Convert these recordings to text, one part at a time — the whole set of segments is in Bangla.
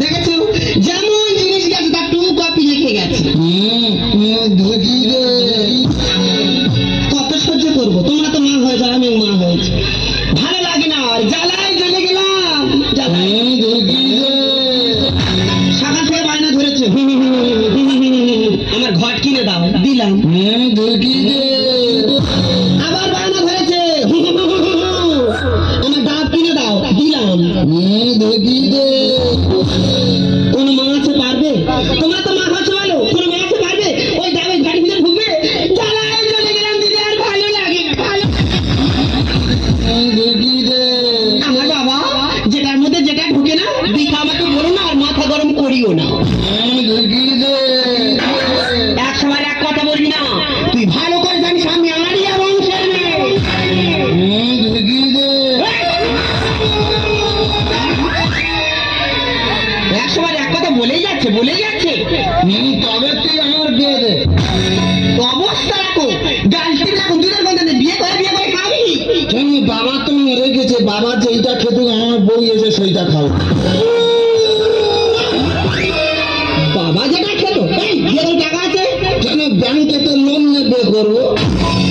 দেখেছো যেমন জিনিস গেছে তার টু কপি রেখে গেছে। কত সহ্য করবো, তোমরা তো মা হয়ে যাও, আমি মা হয়েছে, ভালো লাগে না, আর জ্বালায় জ্বলে গেলাম। সকাল থেকে বায়না ধরেছে আমার ঘট কিনে দাও, দিলাম। আবার বায়না ধরেছে আমার ডাব কিনে দাও, দিলাম। কোন মা আছে পারবে? তোমরা তো মা হচ্ছে বলো, কোন মা আছে পারবে ওই ডাবের ঘাটি ভিতরে ঢুকবে? জ্বালায় চলে গেলাম দিদি, আর ভালো লাগে না, ভালো। আমার বাবা যেটার মধ্যে যেটা ঢুকে না দিকে আমাকে বলো না, আর মাথা গরম করিও না। এক সময় এক কথা বলবি না, তুই ভালো করে জানিস আমি আরিয়া বংশের মেয়ে। এক সময় এক কথা বলেই যাচ্ছে তবে তুই আমার বিয়ে দে। অবস্থা রাখো, গালটি রাখো, দুধের গন্ধে বিয়ে করে খাবি। বাবা তো মরে গেছে, বাবা যেইটা খেতে আমার বউ এসে সেইটা খাও। বাবা যেটা খেত বিয়ের টাকা আছে কেন? ব্যাংকে তো লোন নিয়ে বিয়ে করবো,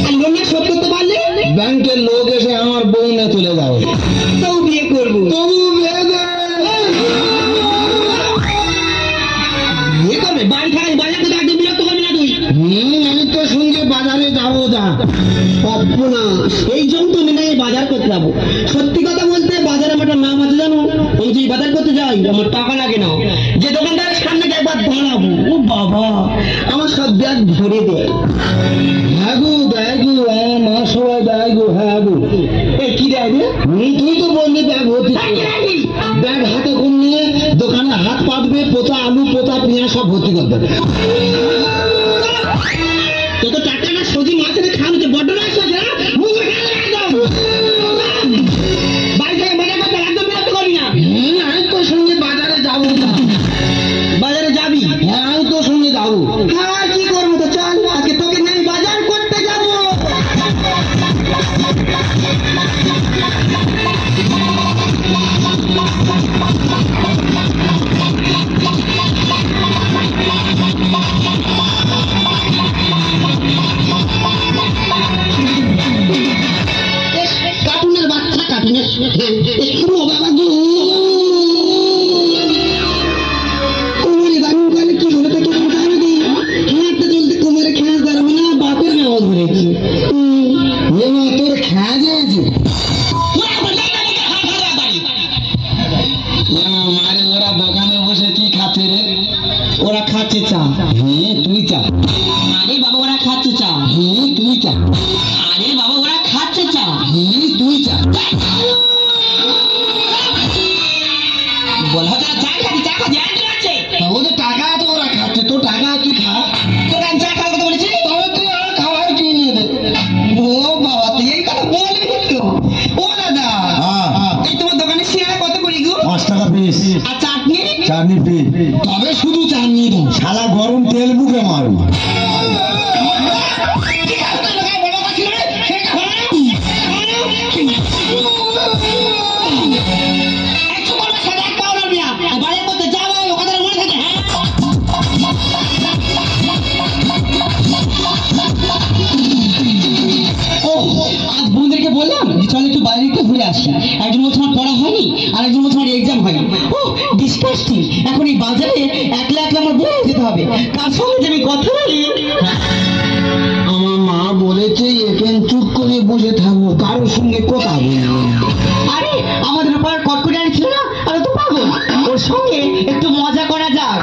আর লোন নিয়ে শোধ করতে পারলে ব্যাংকের লোক এসে আমার বউ নিয়ে চলে যাবে, তবু বিয়ে করবো। তবু বিয়ে করবে, বাড়ি থাকাই বাজার থেকে একদম বিরক্ত করবি না তুই। আমি তো সঙ্গে বাজারে যাবো, যা পাবো না, এই জন্য তো নেই বাজার করতে যাবো। সত্যি কথা বলতে বাজারে আমার নাম আছে জানো, আমি যদি বাজার করতে যাই আমার টাকা লাগে না, যে দোকানদারের সামনে একবার দাঁড়াবো, ও বাবা আমার সব ব্যাগ ভরে দেয়। হ্যাঁ গো দেয় গো, আমার মা সবাই দেয় গো। হ্যাঁ গো কি দেয় রে? তুই তো বললি ব্যাগ ভর্তি, ব্যাগ হাতে করে নিয়ে দোকানে হাত পাতবে, পোতা আলু পোতা পেঁয়াজ সব ভর্তি করবে। তো তো টাকাটা সজি মাছের খাওয়ানো হচ্ছে, বড্ড রাস আছে না, বাড়ি থেকে বাজার করতে একদম বিরক্ত করবি না। আমি তোর সঙ্গে বাজারে যাবো। বাজারে যাবি? হ্যাঁ আমি তোর সঙ্গে যাবো। হ্যাঁ কি করবো, তো চল আজকে তোকে নিয়ে বাজার করতে যাবো। কার্টুনের বাচ্চা, কার্টুনের বাবা গো তোর খেয়া যাচ্ছে। ওরা দোকানে বসে কি খাচ্ছে রে? ওরা খাচ্ছে চা। হ্যাঁ তুই চা। আরে বাবা ওরা খাচ্ছে চা। হ্যাঁ তুই চা। আরে বাবা ওরা খাচ্ছে চা। হ্যাঁ তুই চা। বলা চা খাচ্ছি, চা খাচ্ছি, আছে ওদের টাকা আছে, ওরা খাচ্ছে, তোর টাকা কি খা? তোর আমি চা খাওয়ার কথা বলেছি, তবে তুই আর খাওয়ার কিনে দে। ও বাবা তুই এই কথা বলবি তো? ও দাদা এই তোমার দোকানে সিঙ্গাড়া কত করে গো? 5 টাকা পিস। আর চাটনি? চাটনি পিস। তবে শুধু চাটনি দাও, শালা গরম তেল বুকে মারু। বললাম চল একটু বাইরে একটু ঘুরে আসি। একজন বলছে আমার পড়া হয়নি, আর একজন বলছে আমার এক্সাম হয়নি। ও ডিসকাস্টিং, এখন এই বাজারে একলা একলা আমার বলে যেতে হবে, কার সঙ্গে যে আমি কথা বলি। আমার মা বলেছে এখন চুপ করে বসে থাকবো, কারোর সঙ্গে কথা বলবো। আরে আমাদের উপর কটকটি ছিল না, আর তো পাবো, ওর সঙ্গে একটু মজা করা যাক।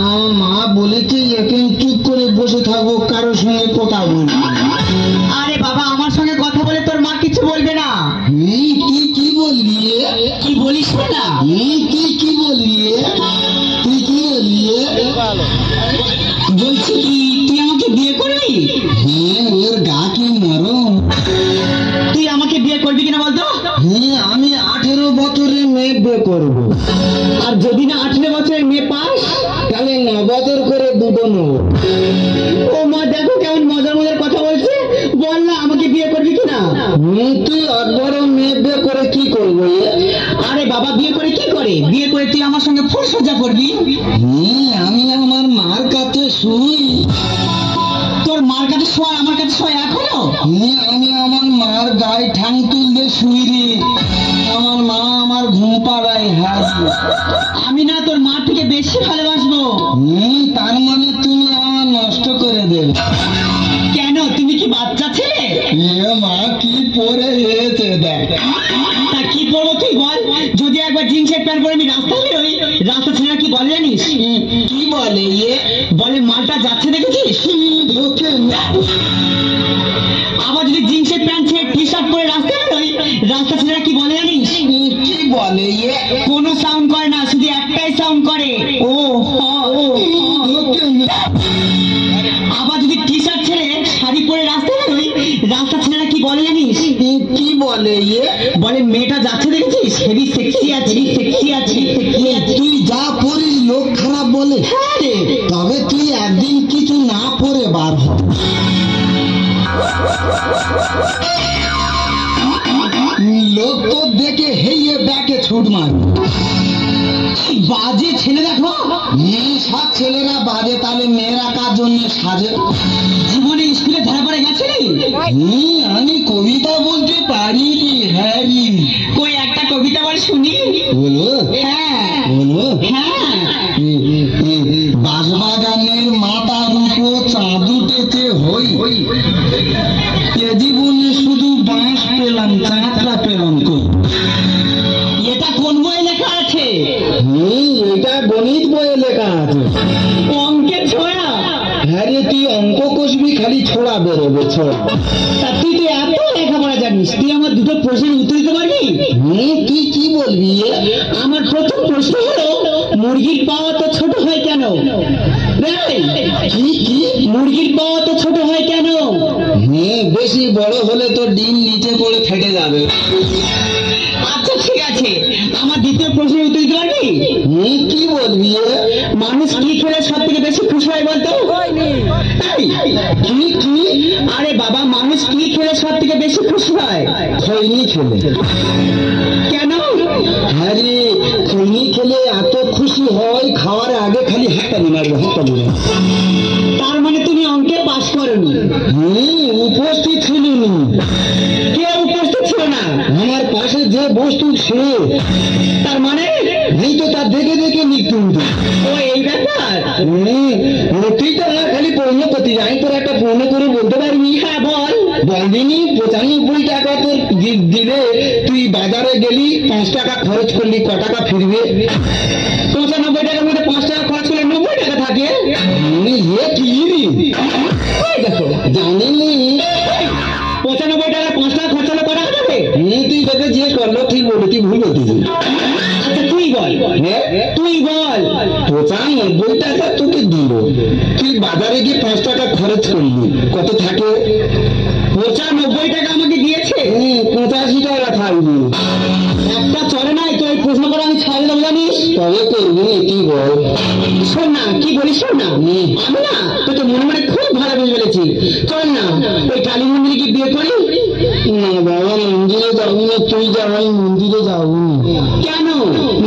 আমার মা বলেছে এখন চুপ করে বসে থাকবো, কারোর সঙ্গে কথা বলবো। আরে বাবা আমার সঙ্গে কথা বলে তোর মা কিছু বলবে না। তুই কি বলবি? কি বলিস না? তুই কি বলবি? তুই কি বলবি? বলছি কি তুই আমাকে বিয়ে করবি? হ্যাঁ ওর গা কি নরম। তুই আমাকে বিয়ে করবি কিনা বলতো? হ্যাঁ আমি 18 বছরের মেয়ে বিয়ে করবো, আর যদি না 18 বছরের মেয়ে পাস তাহলে 9 বছর করে দুটো নেবো। ও মা দেখো কেমন মজার মজার কথা বলছে, বল না আমাকে বিয়ে করবি কিনা? তুই 8 বড় মেয়ে বিয়ে করে কি করবো? আরে বাবা বিয়ে করে কি করে? বিয়ে করে তুই আমার সঙ্গে ফুলসজ্জা করবি? আমি আমার মার কাছে শুই। তোর মার কাছে শোয়, আমার কাছে শোয় এখনো? আমি আমার মার গায়ে ঠাং তুলতে শুই রে। আমার মা আমার ঘুম পাড়ায়। হ্যাঁ, আমি না তোর মা থেকে বেশি ভালোবাসবো। তার মানে তুমি আমার নষ্ট করে দেবে? কেন, তুমি কি বাচ্চা ছেলে? মা কি পরে এসে দেখ। তা কি পরবো তুই বল? যদি একবার জিন্সের প্যান্ট পরে আমি রাস্তায় বেরোই, রাস্তা ছেলেরা কি বলে জানিস? কি বলে? বলে মালটা যাচ্ছে দেখেছিস। আবার যদি জিন্সের প্যান্ট ছেড়ে টি শার্ট পরে রাস্তায় বেরোই, রাস্তা ছেলেরা কি বলে জানিস? কি বলে? কোনো সাউন্ড করে না, শুধু একটাই সাউন্ড করে, ও আবার যদি টি শার্ট ছেড়ে শাড়ি পরে রাস্তায় বেরোই, রাস্তা ছেলেরা কি বলে জানিস? কি বলে? বলে মেয়েটা যাচ্ছে দেখেছিস, হেভি সেক্সি আছে, সেক্সি আছে। তুই যা পড়িস লোক খারাপ বলে? তবে তুই একদিন কিছু না পরে বার হ। লোক তো দেখে হেয়ে ব্যাকে ছুট মার। বাজে ছেলে দেখো। সব ছেলেরা বাজে, তাহলে মেয়েরা কার জন্য সাজে? জীবনে স্কুলে ধরা পড়ে গেছে রে? আমি কবিতা বলতে পারি রে। হ্যাঁ, কই একটা কবিতা বল শুনি। বলো? হ্যাঁ বলো। হ্যাঁ। বাঁশবাগানের মাথার উপর চাঁদ উঠেছে হই, এ জীবনে শুধু বাঁশ পেলাম, চাঁদটা পেলাম কই। এটা কোন বইয়ে লেখা আছে? এটা গণিত বইয়ে লেখা আছে। অঙ্কের ছোঁয়া? হ্যাঁ রে, তুই অঙ্ক কষবি, খালি ছোড়া বেরোবে ছোড়া। তা তুই তো এত লেখাপড়া জানিস, তুই আমার দুটো প্রশ্নের উত্তর দিতে পারবি? তুই কি বলবি? আমার প্রথম প্রশ্ন হলো, মুরগির পা তো ছোট হয় কেন? মুরগির পা তো ছোট হয় কেন? বেশি বড় হলে তো ডিম নিচে পড়ে ফেটে যাবে। আচ্ছা ঠিক আছে, আমার দ্বিতীয় প্রশ্নের উত্তর দিতে পারবি? কি বলবি? মানুষ কি খেলে সব থেকে বেশি খুশি হয় বলতো? আরে বাবা, মানুষ কি খেলে সব থেকে বেশি খুশি হয়? খৈনি খেলে। কেন? হ্যাঁ রে, খৈনি খেলে এত খুশি হয়, খাওয়ার আগে খালি হাততালি মারবে, হাততালি মারবে। তার মানে তুমি অঙ্কে পাস করনি? উপস্থিত ছিলিনি। কে উপস্থিত ছিল না? আমার পাশে যে বস্তু সে। তার মানে? এই তো তার দেখে দেখে মৃত্যু। ও এই ব্যাপার। তুই তো না খালি পূর্ণ করতে যাই, তোর একটা পূর্ণ করে বলতে পারবি? হ্যাঁ বল। বলবিনি 95 টাকা তোর দিলে তুই বাজারে গেলি, 5 টাকা খরচ করলি, ক টাকা ফিরবে? 95 টাকার মধ্যে 5 টাকা খরচ করলে 90 টাকা থাকে। দেখো জানিনি 95 টাকা 5 টাকা খরচ হলে ক টাকা যাবে? তুই তোকে জিজ্ঞেস করলো, ঠিক বলে তুই ভুল বলতেছিস। আচ্ছা তুই বল, তুই বল। 95 টাকা তোকে দিল, তুই বাজারে গিয়ে 5 টাকা খরচ করলি, কত থাকে? 95 টাকা আমাকে দিয়েছে, 85 টাকা থাকবি। একটা চলে নাই তো। এই প্রশ্ন করে আমি ছাড়ে দেবো জানিস? তবে করবি তুই বল। শোন না, কি বলিস শোন না। আমি না তোকে মনে মনে খুব ভালো বুঝে ফেলেছি। চল না ওই কালী মন্দিরে কি বিয়ে করি? না বাবা, মন্দিরে যাবো না। তুই যা, আমি মন্দিরে যাবো না। কেন?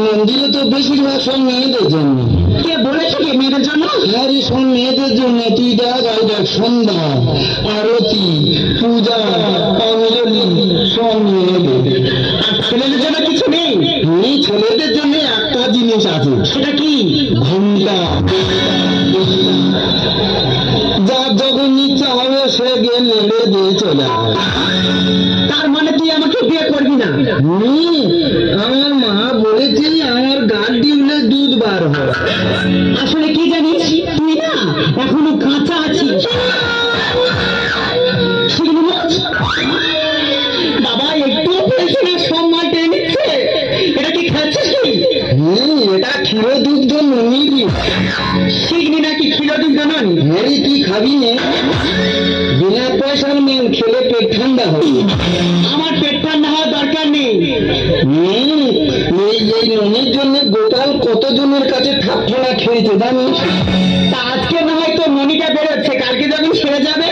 মন্দিরে তো বেশিরভাগ সব মেয়েদের জন্য। কে বলেছে কি মেয়েদের জন্য? হ্যাঁ রে, সব মেয়েদের জন্য। তুই দেখ, দেখ সন্ধ্যা, আরতি, পূজা, অঞ্জলি সব মেয়েদের। আর ছেলেদের জন্য কিছু নেই? ছেলেদের জন্য একটা জিনিস আছে। সেটা কি? ঘন্টা। যার যখন ইচ্ছা হবে সে গিয়ে নেড়ে দিয়ে চলে আসবে। তার মানে তুই আমাকে বিয়ে করবি না? আমার মা বলেছে আমার গাল ডিউলে দুধ বার হয়। আসলে কি জানিস, তুই না এখনো কাঁচা আছিস। বাবা একটু বলছে না, সব মাল টেনে নিচ্ছে। এটা কি খাচ্ছিস তুই? এটা ক্ষীর দুগ্ধ ননি। শিখনি নাকি ক্ষীর দুগ্ধ নন? হ্যাঁ, তুই খাবি না? বিনা পয়সার মেন খেলে পেট ঠান্ডা হবে। আমার পেট ঠান্ডা হওয়ার দরকার নেই। এই ননির জন্য গোপাল কতজনের কাছে ঠাপনা খেয়েছে জানিস? তা আজকে না হয় তো ননিটা বেরোচ্ছে, কালকে যখন সেরে যাবে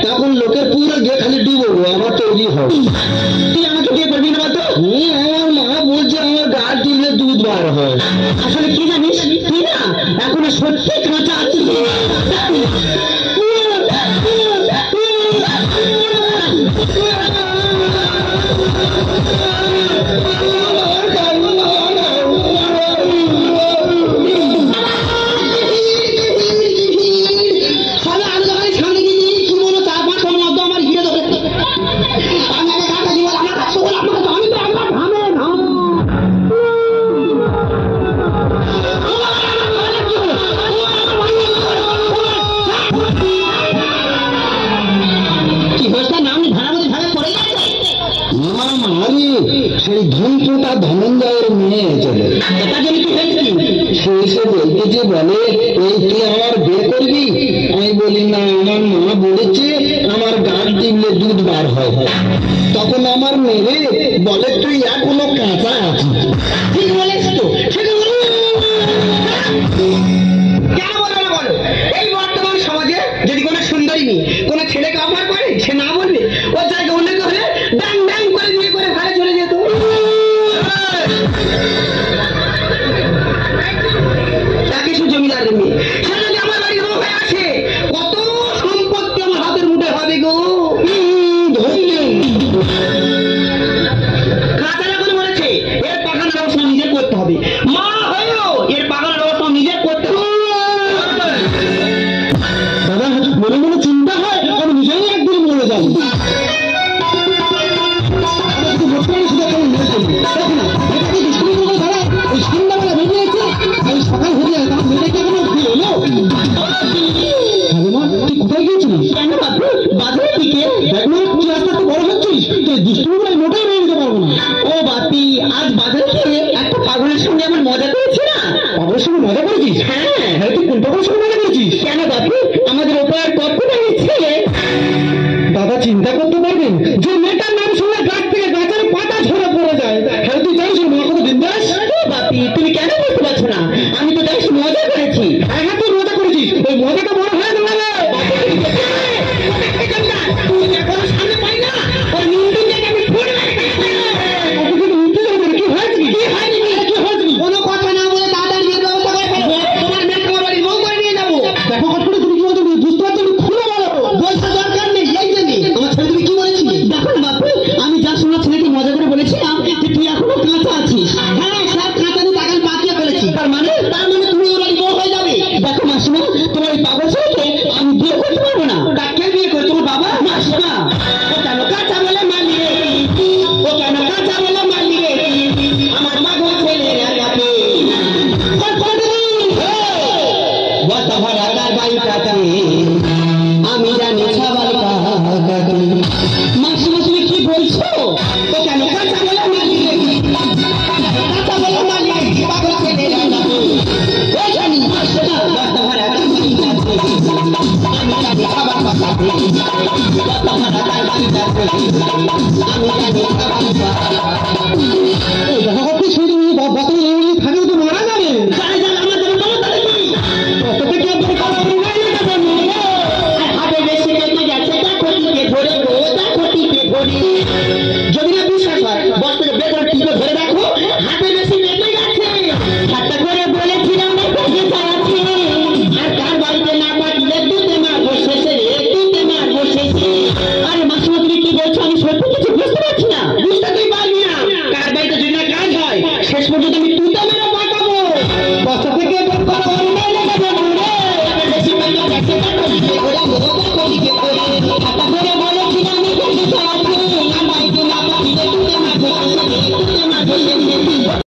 তখন লোকের পুরো গিয়ে খালি ডুবো, আমার তৈরি হবে। তুই আমাকে বিয়ে করবি না বলতো? আমার মা বলছে আমার গাল দিলে দুধ বার হয়। আসলে কি জানিস তুই না এখনো সত্যি কাঁচা আছিস। সেই ধনটা ধনঞ্জয়ের মেয়ে চলে সে এসে বলতেছে, বলে এই তুই আমার বিয়ে করবি? আমি বলি না, আমার মা বলেছে আমার গাছ দিলে দুধ বার হয়। তখন আমার মেয়ে বলে, তুই এখনো কাঁচা আছিস। ঠিক বলেছ তো, কেন বলবে না বলো? এই বর্তমান সমাজে যদি কোনো সুন্দরী মেয়ে কোনো ছেলেকে অফার করে, সে না বলবে? ও জায়গায় অন্য কেউ হলে ড্যাং ড্যাং করে বিয়ে করে ঘরে চলে যেত। কিছু জমিদারের মেয়ে সে যদি আমার বাড়ির বউ হয়ে আসে, কত সম্পত্তি আমার হাতের মুঠে হবে গো। কাঁচা যখন বলেছে এর বাগান ব্যবস্থা নিজে করতে হবে, মা হয়েও এর বাগান ব্যবস্থা নিজে করতে হবে। দাদা মনে মনে চিন্তা হয় আমি নিজেই একদিন মরে যাবো। সকাল হয়ে যায়, তখন মেয়েটাকে এখনো হলো। কোথায় গিয়েছিলিস? কেন বাবু? বাজারের দিকে। দেখো তুই আস্তে আস্তে বড় হচ্ছিস, তুই দুষ্টুমি করে মোটেই মেনে নিতে পারবো না। ও বাপি, আজ বাজারে গিয়ে একটা পাগলের সঙ্গে আমার মজা করেছি না। পাগলের সঙ্গে মজা করেছিস? হ্যাঁ। তুই কোন পাগলের সঙ্গে মজা করেছিস? কেন বাপি, আমাদের ওপর তর্ক হয়েছে। দাদা চিন্তা করতে পারবেন যে মেয়েটার নাম শুনলে গাছ থেকে গাছের পাতা ঝরে পড়ে যায়। হ্যাঁ তুই জানিস মা কত বিন্দাস? বাপি তুমি কেন বুঝতে পারছো না? আমি তো জানিস মজা করেছি। হ্যাঁ তুই মজা করেছিস, ওই মজাটা বড় হয়ে গেল। সামনে পাই না ওর নিন্দু থেকে আমি ফুট কোনো কথা না বলে দাদার বিয়ের ব্যবস্থা করে ফেলো। তোমার মেয়ে তোমার বাড়ির বউ করে নিয়ে যাবো। দেখো কত করে তুমি কি বলছো, বুঝতে পারছো? খুলে বলো। বলতে দরকার নেই, এই জন্যই আমার ছেলে তুমি কি বলেছিলে? দেখো না বাপু, আমি যা শোনা ছেলেকে মজা করে বলেছিলাম যে তুই এখনো কাঁচা আছিস। হ্যাঁ সব কাঁচা দিয়ে টাকা পাকিয়ে ফেলেছি। তার মানে তুমি ওর বাড়ির বউ হয়ে যাবে। দেখো মাসিমা, তোমার এই পাগল ছেলেকে আমি বিয়ে করতে পারবো না। কে বিয়ে করে? তোমার বাবা? মাসিমা, ও কেন কাঁচা বলে মালিয়ে, ও কেন কাঁচা বলে মালিয়ে আমার পাগল ছেলে রাখাবে। আমি জানি সবার কাকাকে। মাসিমা তুমি কি বলছো? ও কেন কাঁচা বলে মালিয়ে, কাঁচা বলে মালিয়ে পাগল ছেলে রাখাবে। ওই জানি মাসিমা বস্তা ভরা কাকাকে। আমি জানি সবার কাকাকে। বস্তা ভরা কাকাকে। আমি